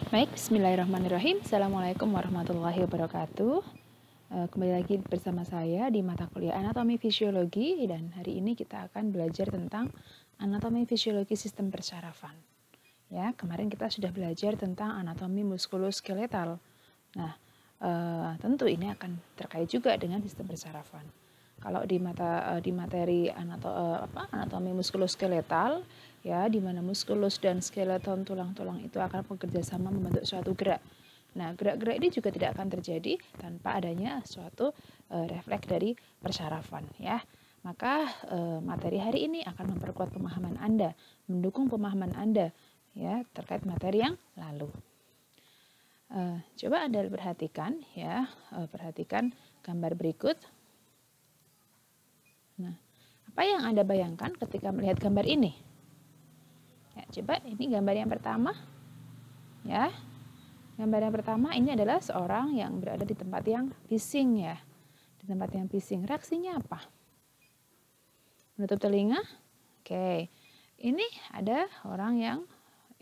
Baik, bismillahirrahmanirrahim. Assalamualaikum warahmatullahi wabarakatuh. Kembali lagi bersama saya di mata kuliah anatomi fisiologi, dan hari ini kita akan belajar tentang anatomi fisiologi sistem persarafan. Ya, kemarin kita sudah belajar tentang anatomi muskuloskeletal. Nah, tentu ini akan terkait juga dengan sistem persarafan. Kalau di materi anatomi muskuloskeletal, ya, di mana muskulus dan skeleton tulang-tulang itu akan bekerja sama membentuk suatu gerak. Nah, gerak-gerak ini juga tidak akan terjadi tanpa adanya suatu refleks dari persarafan, ya. Maka materi hari ini akan memperkuat pemahaman Anda, mendukung pemahaman Anda, ya, terkait materi yang lalu. Coba Anda perhatikan, ya, perhatikan gambar berikut. Nah, apa yang Anda bayangkan ketika melihat gambar ini? Ya, coba ini gambar yang pertama. Ya. Gambar yang pertama ini adalah seorang yang berada di tempat yang bising, ya. Di tempat yang bising. Reaksinya apa? Menutup telinga? Oke. Ini ada orang yang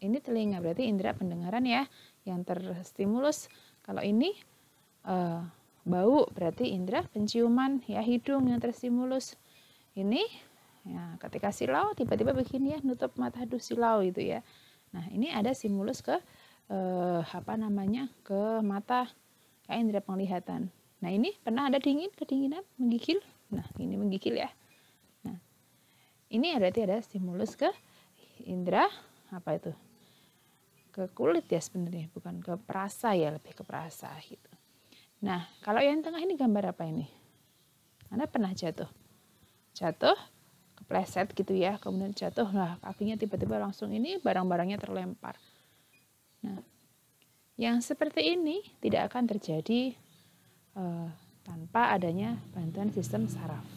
ini telinga, berarti indera pendengaran, ya, yang terstimulus. Kalau ini bau, berarti indera penciuman, ya, hidung yang terstimulus. Ini, ya, ketika silau tiba-tiba begini, ya, nutup mata, aduh silau itu, ya. Nah, ini ada stimulus ke ke mata, ya, indera penglihatan. Nah, ini pernah ada kedinginan, menggigil. Nah, ini menggigil, ya. Nah, ini berarti ada stimulus ke indera ke kulit, ya, sebenarnya, bukan ke perasa, ya, lebih ke perasa gitu. Nah, kalau yang tengah ini gambar apa ini? Anda pernah jatuh, kepleset gitu, ya, kemudian jatuh, nah kakinya tiba-tiba langsung ini barang-barangnya terlempar. Nah, yang seperti ini tidak akan terjadi tanpa adanya bantuan sistem saraf.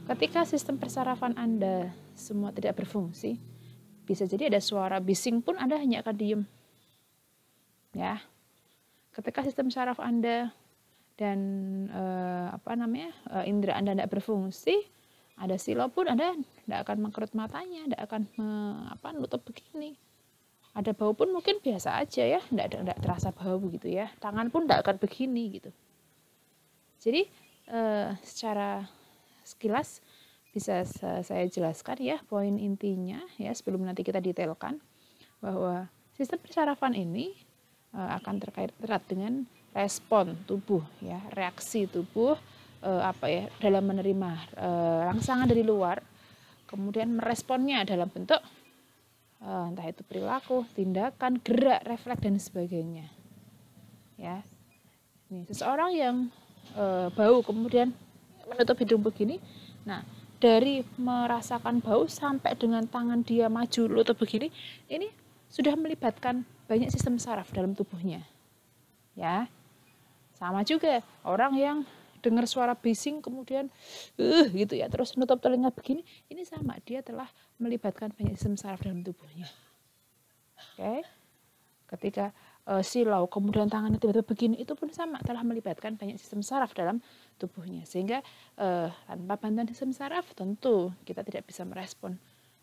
Ketika sistem persarafan Anda semua tidak berfungsi, bisa jadi ada suara bising pun Anda hanya akan diem. Ya. Ketika sistem saraf Anda dan indera Anda tidak berfungsi, ada silau pun Anda tidak akan mengkerut matanya, tidak akan nutup begini. Ada bau pun mungkin biasa aja, ya, tidak terasa bau gitu, ya. Tangan pun tidak akan begini gitu. Jadi secara sekilas bisa saya jelaskan, ya, poin intinya, ya, sebelum nanti kita detailkan bahwa sistem persarafan ini akan terkait erat dengan respon tubuh, ya, reaksi tubuh dalam menerima rangsangan dari luar, kemudian meresponnya dalam bentuk entah itu perilaku, tindakan, gerak, refleks dan sebagainya. Ya. Nih, seseorang yang bau kemudian menutup hidung begini. Nah, dari merasakan bau sampai dengan tangan dia maju lutut begini, ini sudah melibatkan banyak sistem saraf dalam tubuhnya. Ya. Sama juga orang yang dengar suara bising kemudian gitu, ya, terus nutup telinga begini, ini sama, dia telah melibatkan banyak sistem saraf dalam tubuhnya. Oke. Ketika silau kemudian tangannya tiba-tiba begini, itu pun sama, telah melibatkan banyak sistem saraf dalam tubuhnya, sehingga tanpa bantuan sistem saraf tentu kita tidak bisa merespon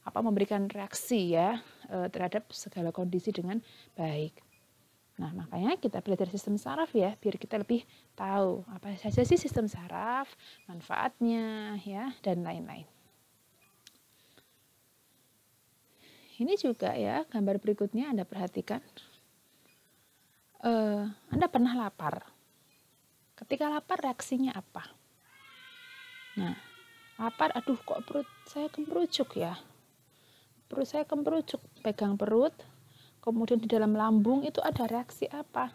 memberikan reaksi, ya, terhadap segala kondisi dengan baik. Nah, makanya kita belajar sistem saraf, ya, biar kita lebih tahu apa saja sih sistem saraf, manfaatnya, ya, dan lain-lain. Ini juga, ya, gambar berikutnya Anda perhatikan. Anda pernah lapar. Ketika lapar reaksinya apa? Nah, lapar, aduh kok perut saya kemperucuk, ya. Perut saya kemperucuk, pegang perut, kemudian di dalam lambung itu ada reaksi apa?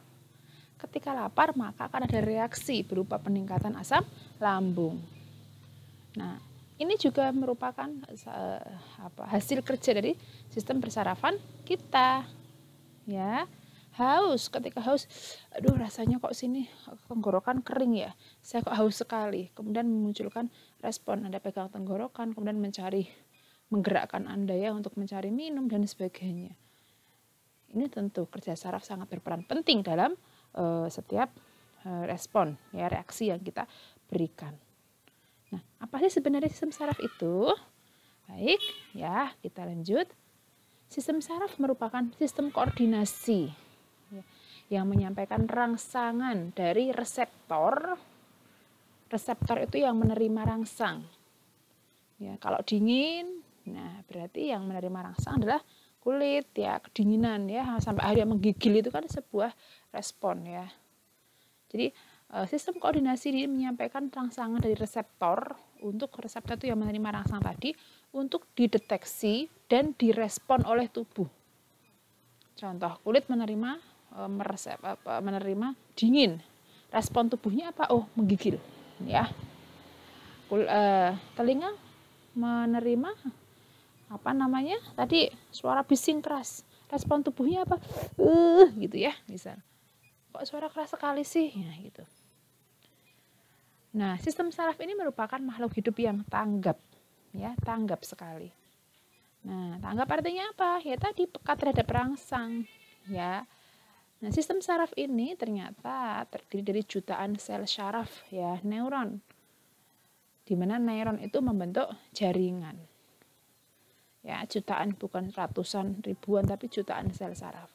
Ketika lapar maka akan ada reaksi berupa peningkatan asam lambung. Nah, ini juga merupakan hasil kerja dari sistem persarafan kita, ya. Haus, ketika haus, aduh rasanya kok sini tenggorokan kering, ya, saya kok haus sekali, kemudian memunculkan respon, Anda pegang tenggorokan, kemudian menggerakkan Anda, ya, untuk mencari minum dan sebagainya. Ini tentu kerja saraf sangat berperan penting dalam setiap respon, ya, reaksi yang kita berikan. Nah, apa sih sebenarnya sistem saraf itu? Baik, ya, kita lanjut. Sistem saraf merupakan sistem koordinasi, yang menyampaikan rangsangan dari reseptor. Reseptor itu yang menerima rangsang. Ya, kalau dingin, nah berarti yang menerima rangsang adalah kulit, ya, kedinginan, ya, sampai akhirnya menggigil itu kan sebuah respon, ya. Jadi sistem koordinasi ini menyampaikan rangsangan dari reseptor untuk reseptor itu yang menerima rangsang tadi untuk dideteksi dan direspon oleh tubuh. Contoh, kulit menerima dingin, respon tubuhnya apa? Oh, menggigil, ya. Telinga menerima tadi suara bising keras, respon tubuhnya apa? Gitu ya, misal. Kok suara keras sekali sih? Nah, gitu. Nah, sistem saraf ini merupakan makhluk hidup yang tanggap, ya, tanggap sekali. Nah, tanggap artinya apa? Ya tadi peka terhadap rangsang, ya. Nah, sistem saraf ini ternyata terdiri dari jutaan sel saraf, ya, neuron. Di mana neuron itu membentuk jaringan. Ya, jutaan, bukan ratusan, ribuan, tapi jutaan sel saraf.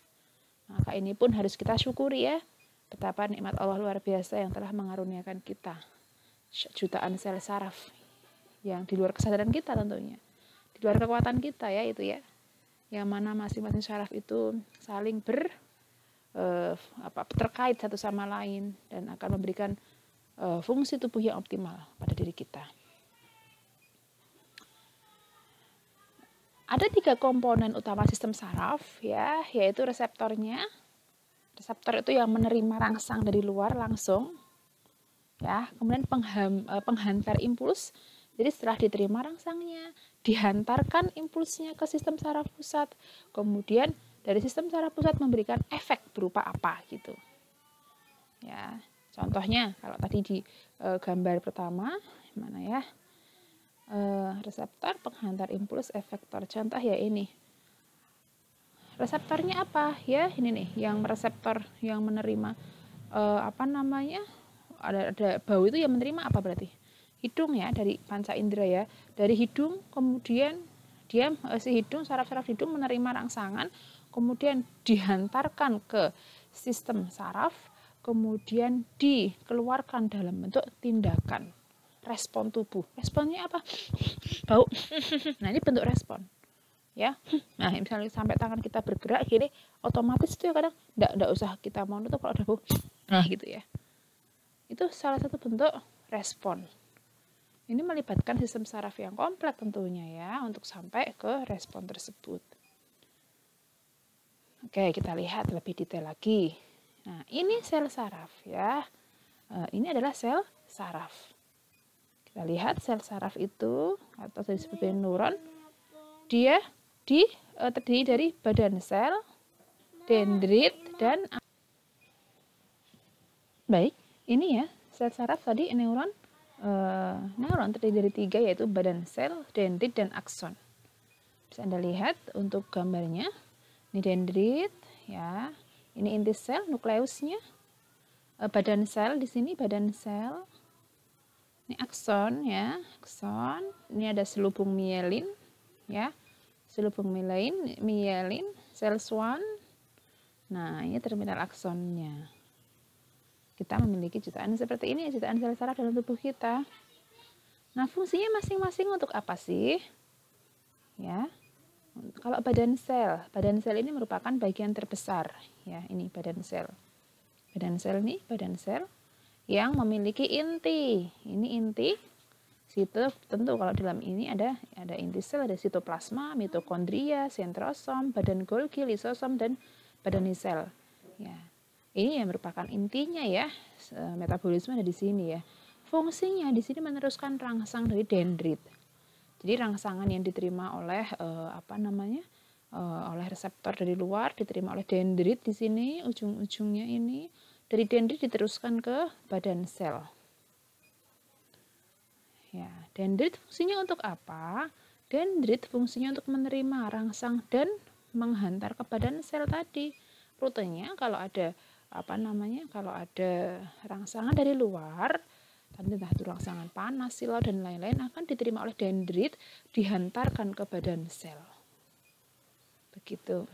Maka ini pun harus kita syukuri, ya. Betapa nikmat Allah luar biasa yang telah mengaruniakan kita. Jutaan sel saraf yang di luar kesadaran kita tentunya. Di luar kekuatan kita, ya, itu ya. Yang mana masing-masing saraf itu saling terkait satu sama lain dan akan memberikan fungsi tubuh yang optimal pada diri kita. Ada 3 komponen utama sistem saraf, ya, yaitu reseptornya. Reseptor itu yang menerima rangsang dari luar langsung, ya. Kemudian penghantar impuls. Jadi setelah diterima rangsangnya, dihantarkan impulsnya ke sistem saraf pusat. Kemudian dari sistem saraf pusat memberikan efek berupa apa gitu. Ya, contohnya kalau tadi di gambar pertama, mana ya? Reseptor, penghantar impuls, efektor. Contoh ya ini. Reseptornya apa? Ya, ini nih, yang reseptor yang menerima ada bau itu yang menerima apa berarti? Hidung, ya, dari panca indera, ya. Dari hidung, kemudian si hidung, saraf-saraf hidung menerima rangsangan, kemudian dihantarkan ke sistem saraf, kemudian dikeluarkan dalam bentuk tindakan, respon tubuh. Responnya apa? Bau. Nah, ini bentuk respon, ya. Nah, misalnya sampai tangan kita bergerak gini, otomatis itu ya kadang enggak usah kita mau nutup kalau ada bau. Nah, gitu ya. Itu salah satu bentuk respon. Ini melibatkan sistem saraf yang kompleks tentunya, ya, untuk sampai ke respon tersebut. Oke, kita lihat lebih detail lagi. Nah, ini sel saraf, ya. Ini adalah sel saraf. Kita lihat sel saraf itu atau disebut neuron. Dia terdiri dari badan sel, dendrit, dan baik, ini ya sel saraf tadi neuron. Neuron terdiri dari 3, yaitu badan sel, dendrit, dan akson. Bisa Anda lihat untuk gambarnya. Ini dendrit, ya. Ini inti sel, nukleusnya. Badan sel di sini, badan sel. Ini akson, ya, akson. Ini ada selubung mielin, ya. Selubung mielin, sel Schwann. Nah, ini terminal aksonnya. Kita memiliki jutaan seperti ini, jutaan sel saraf dalam tubuh kita. Nah, fungsinya masing-masing untuk apa sih? Ya. Kalau badan sel ini merupakan bagian terbesar, ya, ini badan sel. Badan sel ini badan sel yang memiliki inti. Ini inti. Situ tentu kalau dalam ini ada inti sel, ada sitoplasma, mitokondria, sentrosom, badan Golgi, lisosom, dan badan sel. Ya. Ini yang merupakan intinya, ya. Metabolisme ada di sini, ya. Fungsinya di sini meneruskan rangsang dari dendrit. Jadi rangsangan yang diterima oleh oleh reseptor dari luar diterima oleh dendrit di sini, ujung-ujungnya ini. Dari dendrit diteruskan ke badan sel. Ya, dendrit fungsinya untuk apa? Dendrit fungsinya untuk menerima rangsang dan menghantar ke badan sel tadi. Rutenya kalau ada kalau ada rangsangan dari luar, entah itu rangsangan panas, silau, dan lain-lain, akan diterima oleh dendrit, dihantarkan ke badan sel. Begitu.